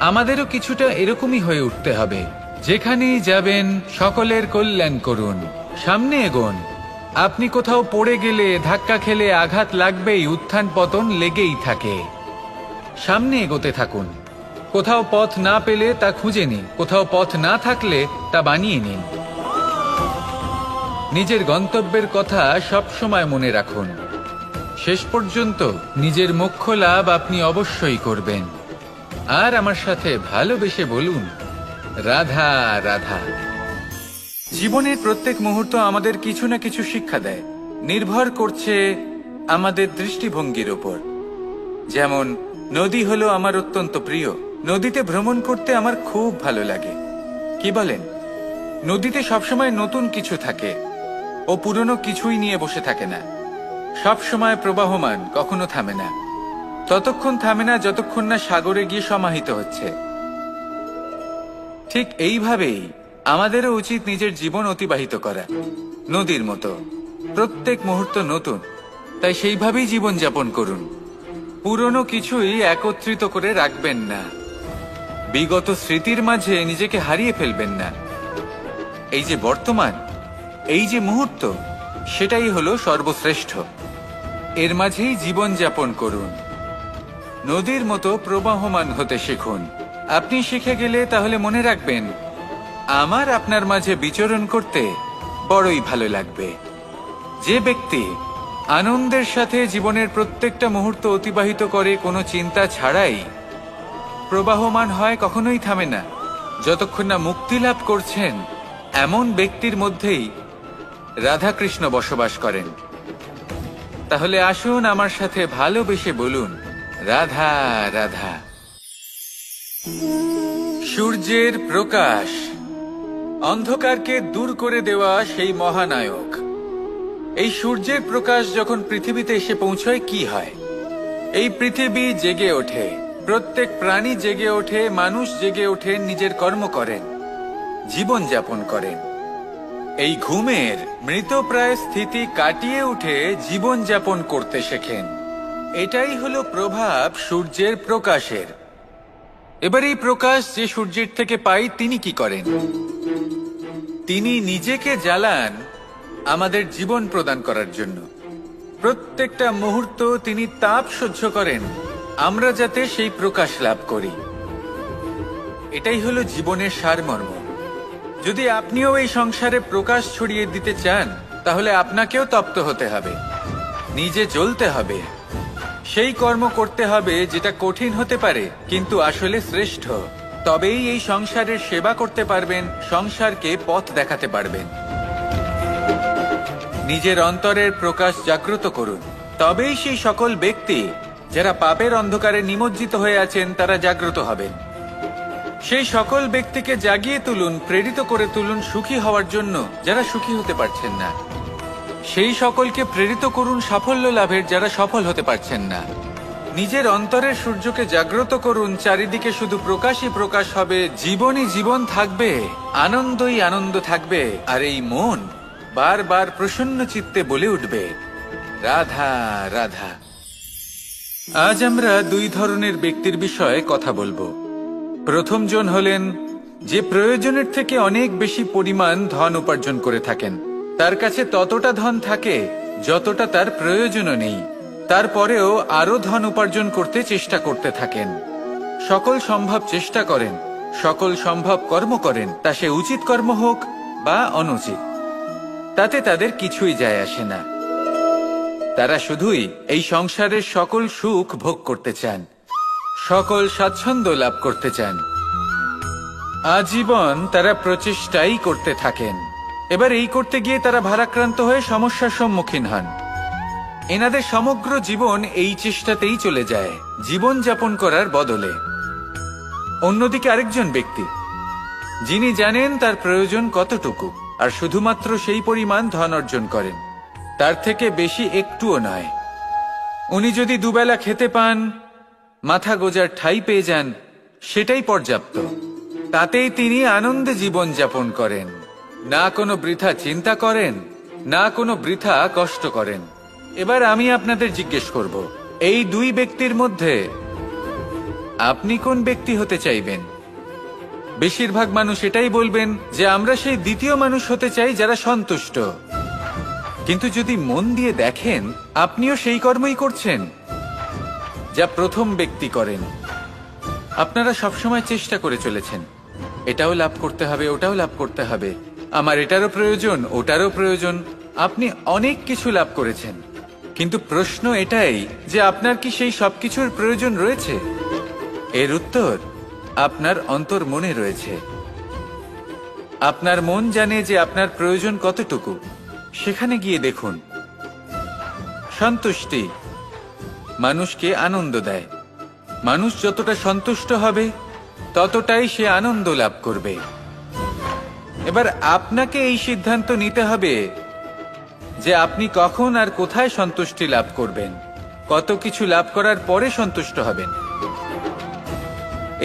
আমাদেরও কিছুটা এরকমই হয়ে উঠতে হবে। যেখানেই যাবেন সকলের কল্যাণ করুন, সামনে এগোন। আপনি কোথাও পড়ে গেলে, ধাক্কা খেলে আঘাত লাগবেই, উত্থান পতন লেগেই থাকে। সামনে এগোতে থাকুন। কোথাও পথ না পেলে তা খুঁজে নিন, কোথাও পথ না থাকলে তা বানিয়ে নিন। নিজের গন্তব্যের কথা সব সময় মনে রাখুন। শেষ পর্যন্ত নিজের মোক্ষ লাভ আপনি অবশ্যই করবেন। আর আমার সাথে ভালোবেসে বলুন, রাধা রাধা। জীবনের প্রত্যেক মুহূর্ত আমাদের কিছু না কিছু শিক্ষা দেয়, নির্ভর করছে আমাদের দৃষ্টিভঙ্গির উপর। যেমন নদী হলো আমার অত্যন্ত প্রিয়, নদীতে ভ্রমণ করতে আমার খুব ভালো লাগে। কি বলেন? নদীতে সবসময় নতুন কিছু থাকে, ও পুরনো কিছুই নিয়ে বসে থাকে না, সব সময় প্রবাহমান, কখনো থামে না। ততক্ষণ থামে না যতক্ষণ না সাগরে গিয়ে সমাহিত হচ্ছে। ঠিক এইভাবেই আমাদেরও উচিত নিজের জীবন অতিবাহিত করা, নদীর মতো। প্রত্যেক মুহূর্ত নতুন, তাই সেইভাবেই জীবন যাপন করুন। পুরনো কিছুই একত্রিত করে রাখবেন না, বিগত স্মৃতির মাঝে নিজেকে হারিয়ে ফেলবেন না। এই যে বর্তমান, এই যে মুহূর্ত, সেটাই হলো সর্বশ্রেষ্ঠ। এর মাঝেই জীবন যাপন করুন, নদীর মতো প্রবাহমান হতে শিখুন। আপনি শিখে গেলে তাহলে মনে রাখবেন, আমার আপনার মাঝে বিচরণ করতে বড়ই ভালো লাগবে। যে ব্যক্তি আনন্দের সাথে জীবনের প্রত্যেকটা মুহূর্ত অতিবাহিত করে কোনো চিন্তা ছাড়াই, প্রবাহমান হয়, কখনোই থামে না, যতক্ষণ না মুক্তি লাভ করছেন, এমন ব্যক্তির মধ্যেই রাধাকৃষ্ণ বসবাস করেন। তাহলে আসুন আমার সাথে ভালোবেসে বলুন, রাধা রাধা। সূর্যের প্রকাশ, অন্ধকারকে দূর করে দেওয়া সেই মহানায়ক। এই সূর্যের প্রকাশ যখন পৃথিবীতে এসে পৌঁছয় কি হয়? এই পৃথিবী জেগে ওঠে, প্রত্যেক প্রাণী জেগে ওঠে, মানুষ জেগে ওঠে, নিজের কর্ম করেন, জীবন যাপন করেন। এই ঘুমের মৃতপ্রায় স্থিতি কাটিয়ে উঠে জীবন যাপন করতে শেখেন। এটাই হলো প্রভাব সূর্যের প্রকাশের। এবার এই প্রকাশ যে সূর্যের থেকে পাই, তিনি কি করেন? তিনি নিজেকে জ্বালান আমাদের জীবন প্রদান করার জন্য। প্রত্যেকটা মুহূর্ত তিনি তাপ সহ্য করেন, আমরা যাতে সেই প্রকাশ লাভ করি। এটাই হলো জীবনের সারমর্ম। যদি আপনিও এই সংসারে প্রকাশ ছড়িয়ে দিতে চান, তাহলে আপনাকেও তপ্ত হতে হবে, নিজে জ্বলতে হবে, সেই কর্ম করতে হবে যেটা কঠিন হতে পারে কিন্তু আসলে শ্রেষ্ঠ। তবেই এই সংসারের সেবা করতে পারবেন, সংসারকে পথ দেখাতে পারবেন। নিজের অন্তরের প্রকাশ জাগ্রত করুন, তবেই সেই সকল ব্যক্তি যারা পাপের অন্ধকারে নিমজ্জিত হয়ে আছেন তারা জাগ্রত হবেন। সেই সকল ব্যক্তিকে জাগিয়ে তুলুন, প্রেরিত করে তুলুন সুখী হওয়ার জন্য যারা সুখী হতে পারছেন না। সেই সকলকে প্রেরিত করুন সাফল্য লাভের যারা সফল হতে পারছেন না। নিজের অন্তরের সূর্যকে জাগ্রত করুন, চারিদিকে শুধু প্রকাশই প্রকাশ হবে, জীবনই জীবন থাকবে, আনন্দই আনন্দ থাকবে, আর এই মন বারবার প্রসন্ন চিত্তে বলে উঠবে, রাধা রাধা। আজ আমরা দুই ধরনের ব্যক্তির বিষয়ে কথা বলবো। প্রথম জন হলেন যে প্রয়োজনের থেকে অনেক বেশি পরিমাণ ধন উপার্জন করে থাকেন। তার কাছে ততটা ধন থাকে যতটা তার প্রয়োজনও নেই, তারপরেও আরো ধন উপার্জন করতে চেষ্টা করতে থাকেন। সকল সম্ভব চেষ্টা করেন, সকল সম্ভব কর্ম করেন, তা সে উচিত কর্ম হোক বা অনুচিত, তাতে তাদের কিছুই যায় আসে না। তারা শুধুই এই সংসারের সকল সুখ ভোগ করতে চান, সকল স্বাচ্ছন্দ্য লাভ করতে চান। আজীবন তারা প্রচেষ্টাই করতে থাকেন। এবার এই করতে গিয়ে তারা ভারাক্রান্ত হয়ে সমস্যার সম্মুখীন হন। এনাদের সমগ্র জীবন এই চেষ্টাতেই চলে যায়, জীবন যাপন করার বদলে। অন্যদিকে আরেকজন ব্যক্তি যিনি জানেন তার প্রয়োজন কতটুকু, আর শুধুমাত্র সেই পরিমাণ ধন অর্জন করেন, তার থেকে বেশি একটুও নয়। উনি যদি দুবেলা খেতে পান, মাথা গোজার ঠাঁই পেয়ে যান, সেটাই পর্যাপ্ত। তাতেই তিনি আনন্দে জীবন যাপন করেন, না কোনো বৃথা চিন্তা করেন, না কোনো বৃথা কষ্ট করেন। এবার আমি আপনাদের জিজ্ঞেস করব, এই দুই ব্যক্তির মধ্যে আপনি কোন ব্যক্তি হতে চাইবেন? বেশিরভাগ মানুষ এটাই বলবেন যে আমরা সেই দ্বিতীয় মানুষ হতে চাই যারা সন্তুষ্ট। কিন্তু যদি মন দিয়ে দেখেন, আপনিও সেই কর্মই করছেন যা প্রথম ব্যক্তি করেন। আপনারা সবসময় চেষ্টা করে চলেছেন, এটাও লাভ করতে হবে, ওটাও লাভ করতে হবে, আমার এটারও প্রয়োজন, ওটারও প্রয়োজন। আপনি অনেক কিছু লাভ করেছেন, কিন্তু প্রশ্ন এটাই যে আপনার কি সেই সবকিছুর প্রয়োজন রয়েছে? এর উত্তর আপনার অন্তর মনে রয়েছে। আপনার মন জানে যে আপনার প্রয়োজন কতটুকু, সেখানে গিয়ে দেখুন। সন্তুষ্টি মানুষকে আনন্দ দেয়। মানুষ যতটা সন্তুষ্ট হবে ততটাই সে আনন্দ লাভ করবে। এবার আপনাকে এই সিদ্ধান্ত নিতে হবে যে আপনি কখন আর কোথায় সন্তুষ্টি লাভ করবেন, কত কিছু লাভ করার পরে সন্তুষ্ট হবেন।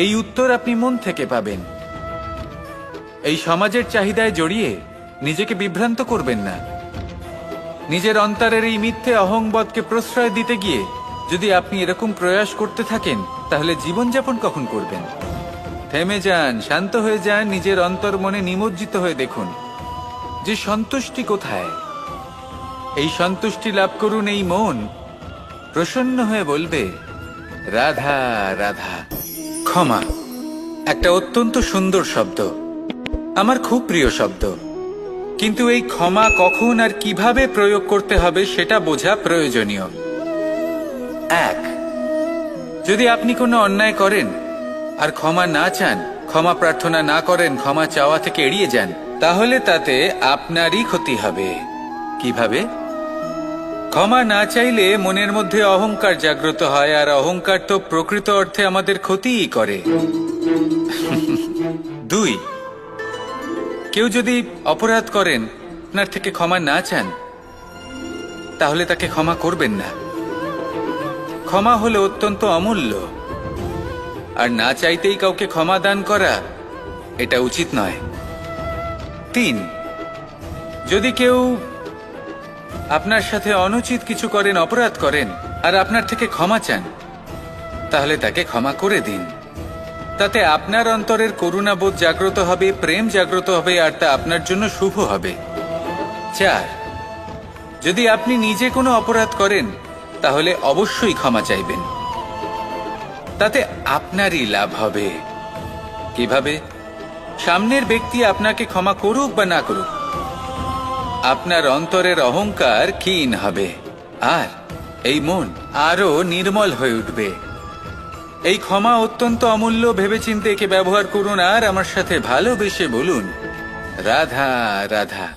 এই উত্তর আপনি মন থেকে পাবেন। এই সমাজের চাহিদায় জড়িয়ে নিজেকে বিভ্রান্ত করবেন না। নিজের অন্তরের এই মিথ্যে অহংবোধকে প্রশ্রয় দিতে গিয়ে যদি আপনি এরকম প্রয়াস করতে থাকেন, তাহলে জীবনযাপন কখন করবেন? থেমে যান, শান্ত হয়ে যান, নিজের অন্তর মনে নিমজ্জিত হয়ে দেখুন যে সন্তুষ্টি কোথায়। এই সন্তুষ্টি লাভ করুন। এই মন প্রসন্ন হয়ে বলবে, রাধা রাধা। ক্ষমা একটা অত্যন্ত সুন্দর শব্দ, আমার খুব প্রিয় শব্দ, কিন্তু এই ক্ষমা কখন আর কিভাবে প্রয়োগ করতে হবে সেটা বোঝা প্রয়োজনীয়। এক, যদি আপনি কোনো অন্যায় করেন আর ক্ষমা না চান, ক্ষমা প্রার্থনা না করেন, ক্ষমা চাওয়া থেকে এড়িয়ে যান, তাহলে তাতে আপনারই ক্ষতি হবে। কিভাবে? ক্ষমা না চাইলে মনের মধ্যে অহংকার জাগ্রত হয়, আর অহংকার তো প্রকৃত অর্থে আমাদের ক্ষতিই করে। দুই, কেউ যদি অপরাধ করেন, আপনার থেকে ক্ষমা না চান, তাহলে তাকে ক্ষমা করবেন না। ক্ষমা হলো অত্যন্ত অমূল্য, আর না চাইতেই কাউকে ক্ষমা দান করা এটা উচিত নয়। তিন, যদি কেউ আপনার সাথে অনুচিত কিছু করেন, অপরাধ করেন, আর আপনার থেকে ক্ষমা চান, তাহলে তাকে ক্ষমা করে দিন। তাতে আপনার অন্তরের করুণাবোধ জাগ্রত হবে, প্রেম জাগ্রত হবে, আর তা আপনার জন্য শুভ হবে। চার, যদি আপনি নিজে কোনো অপরাধ করেন, তাহলে অবশ্যই ক্ষমা চাইবেন, তাতে আপনারই লাভ হবে। কিভাবে? সামনের ব্যক্তি আপনাকে ক্ষমা করুক বা না করুক, আপনার অন্তরের অহংকার ক্ষীণ হবে, আর এই মন আরো নির্মল হয়ে উঠবে। এই ক্ষমা অত্যন্ত অমূল্য, ভেবেচিন্তে একে ব্যবহার করুন আর আমার সাথে ভালোবেসে বলুন, রাধা রাধা।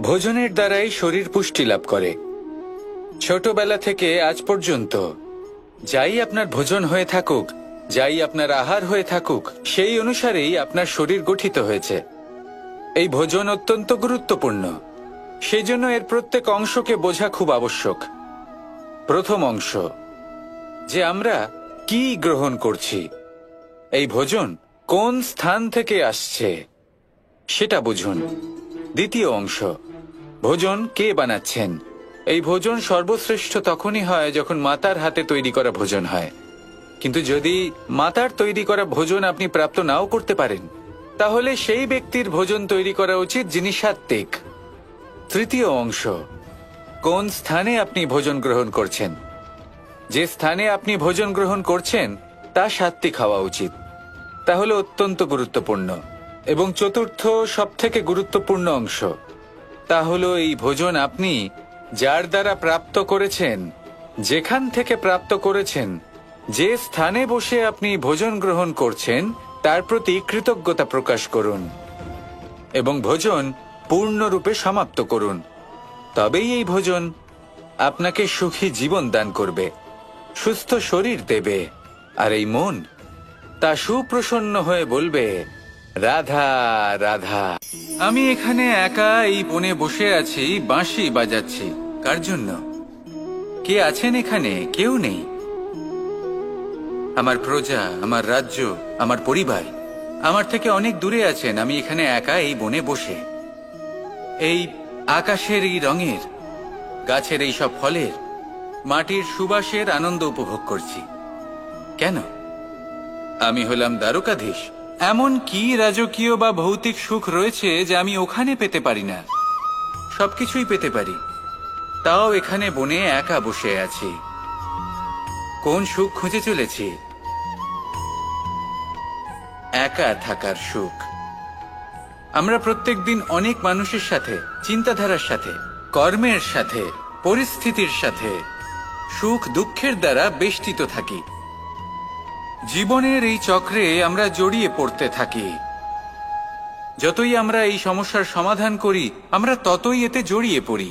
ভোজনের দ্বারাই শরীর পুষ্টি লাভ করে। ছোটবেলা থেকে আজ পর্যন্ত যাই আপনার ভোজন হয়ে থাকুক, যাই আপনার আহার হয়ে থাকুক, সেই অনুসারেই আপনার শরীর গঠিত হয়েছে। এই ভোজন অত্যন্ত গুরুত্বপূর্ণ, সেই জন্য এর প্রত্যেক অংশকে বোঝা খুব আবশ্যক। প্রথম অংশ, যে আমরা কি গ্রহণ করছি, এই ভোজন কোন স্থান থেকে আসছে সেটা বুঝুন। দ্বিতীয় অংশ, ভোজন কে বানাচ্ছেন। এই ভোজন সর্বশ্রেষ্ঠ তখনই হয় যখন মাতার হাতে তৈরি করা ভোজন হয়। কিন্তু যদি মাতার তৈরি করা ভোজন আপনি প্রাপ্ত নাও করতে পারেন, তাহলে সেই ব্যক্তির ভোজন তৈরি করা উচিত যিনি সাত্ত্বিক। তৃতীয় অংশ, কোন স্থানে আপনি ভোজন গ্রহণ করছেন। যে স্থানে আপনি ভোজন গ্রহণ করছেন তা সাত্ত্বিক হওয়া উচিত। তাহলে অত্যন্ত গুরুত্বপূর্ণ। এবং চতুর্থ সবথেকে গুরুত্বপূর্ণ অংশ, তা হলো এই ভোজন আপনি যার দ্বারা প্রাপ্ত করেছেন, যেখান থেকে প্রাপ্ত করেছেন, যে স্থানে বসে আপনি ভোজন গ্রহণ করছেন তার প্রতি কৃতজ্ঞতা প্রকাশ করুন এবং ভোজন পূর্ণরূপে সমাপ্ত করুন। তবেই এই ভোজন আপনাকে সুখী জীবন দান করবে, সুস্থ শরীর দেবে, আর এই মন তা সুপ্রসন্ন হয়ে বলবে, রাধা রাধা। আমি এখানে একা এই বনে বসে আছি, বাঁশি বাজাচ্ছি। কার জন্য? কে আছেন এখানে? কেউ নেই। আমার প্রজা, আমার রাজ্য, আমার পরিবার আমার থেকে অনেক দূরে আছেন। আমি এখানে একা এই বনে বসে এই আকাশের এই রঙের, গাছের এই সব ফলের, মাটির সুবাসের আনন্দ উপভোগ করছি। কেন? আমি হলাম দ্বারকাধীশ। এমন কি রাজকীয় বা ভৌতিক সুখ রয়েছে যে আমি ওখানে পেতে পারি না? সবকিছুই পেতে পারি, তাও এখানে বনে একা বসে আছি। কোন সুখ খুঁজে চলেছি? একা থাকার সুখ। আমরা প্রত্যেকদিন অনেক মানুষের সাথে, চিন্তাধারার সাথে, কর্মের সাথে, পরিস্থিতির সাথে, সুখ দুঃখের দ্বারা বেষ্টিত থাকি। জীবনের এই চক্রে আমরা জড়িয়ে পড়তে থাকি। যতই আমরা এই সমস্যার সমাধান করি, আমরা ততই এতে জড়িয়ে পড়ি।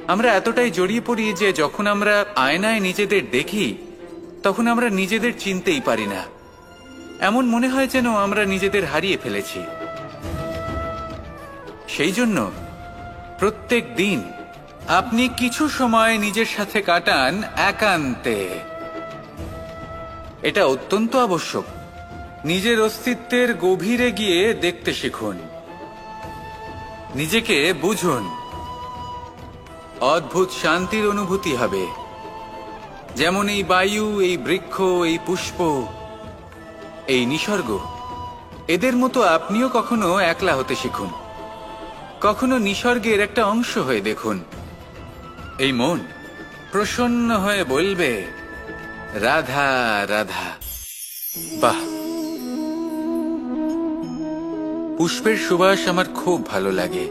আমরা এতটাই জড়িয়ে পড়ি যে যখন আমরা আয়নায় নিজেদের দেখি, তখন আমরা নিজেদের চিনতেই পারি না। এমন মনে হয় যেন আমরা নিজেদের হারিয়ে ফেলেছি। সেই জন্য প্রত্যেক দিন আপনি কিছু সময় নিজের সাথে কাটান একান্তে। এটা অত্যন্ত আবশ্যক। নিজের অস্তিত্বের গভীরে গিয়ে দেখতে শিখুন, নিজেকে বুঝুন। অদ্ভুত শান্তির অনুভূতি হবে। যেমন এই বায়ু, এই বৃক্ষ, এই পুষ্প, এই নিসর্গ, এদের মতো আপনিও কখনো একলা হতে শিখুন। কখনো নিসর্গের একটা অংশ হয়ে দেখুন। এই মন প্রসন্ন হয়ে বলবে, রাধা রাধা। বাহ, পুষ্পের সুবাস আমার খুব ভালো লাগে।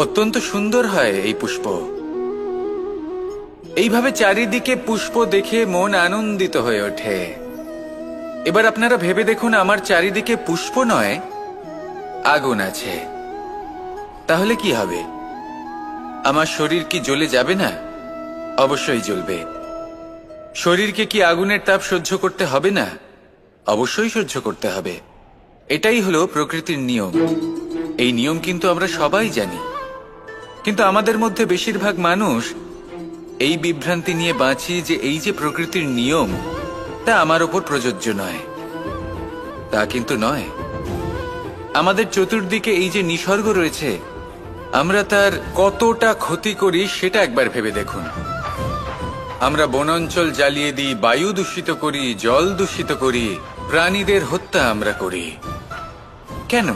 অত্যন্ত সুন্দর হয় এই পুষ্প। এইভাবে চারিদিকে পুষ্প দেখে মন আনন্দিত হয়ে ওঠে। এবার আপনারা ভেবে দেখুন, আমার চারিদিকে পুষ্প নয়, আগুন আছে। তাহলে কি হবে? আমার শরীর কি জ্বলে যাবে না? অবশ্যই জ্বলবে। শরীরকে কি আগুনের তাপ সহ্য করতে হবে না? অবশ্যই সহ্য করতে হবে। এটাই হলো প্রকৃতির নিয়ম। এই নিয়ম কিন্তু আমরা সবাই জানি, কিন্তু আমাদের মধ্যে বেশিরভাগ মানুষ এই বিভ্রান্তি নিয়ে বাঁচি যে এই যে প্রকৃতির নিয়ম, তা আমার ওপর প্রযোজ্য নয়। তা কিন্তু নয়। আমাদের চতুর্দিকে এই যে নিসর্গ রয়েছে, আমরা তার কতটা ক্ষতি করি সেটা একবার ভেবে দেখুন। আমরা বনাঞ্চল জ্বালিয়ে দিই, বায়ু দূষিত করি, জল দূষিত করি, প্রাণীদের হত্যা আমরা করি। কেন?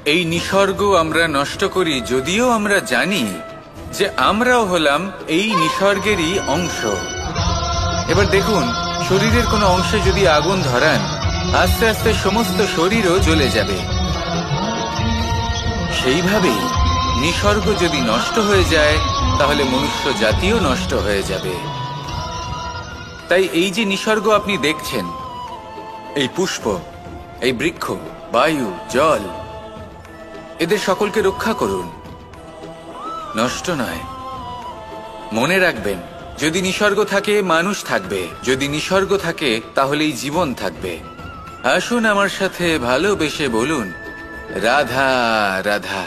এই নিসর্গ আমরা নষ্ট করি, যদিও আমরা জানি যে আমরাও হলাম এই নিসর্গেরই অংশ। এবার দেখুন, শরীরের কোনো অংশে যদি আগুন ধরান, আস্তে আস্তে সমস্ত শরীরও জ্বলে যাবে। সেইভাবেই নিসর্গ যদি নষ্ট হয়ে যায় তাহলে মনুষ্য জাতিও নষ্ট হয়ে যাবে। তাই এই যে নিসর্গ আপনি দেখছেন, এই পুষ্প, এই বৃক্ষ, বায়ু, জল, এদের সকলকে রক্ষা করুন, নষ্ট নয়। মনে রাখবেন, যদি নিসর্গ থাকে মানুষ থাকবে, যদি নিসর্গ থাকে তাহলেই জীবন থাকবে। আসুন আমার সাথে ভালোবেসে বলুন, রাধা রাধা।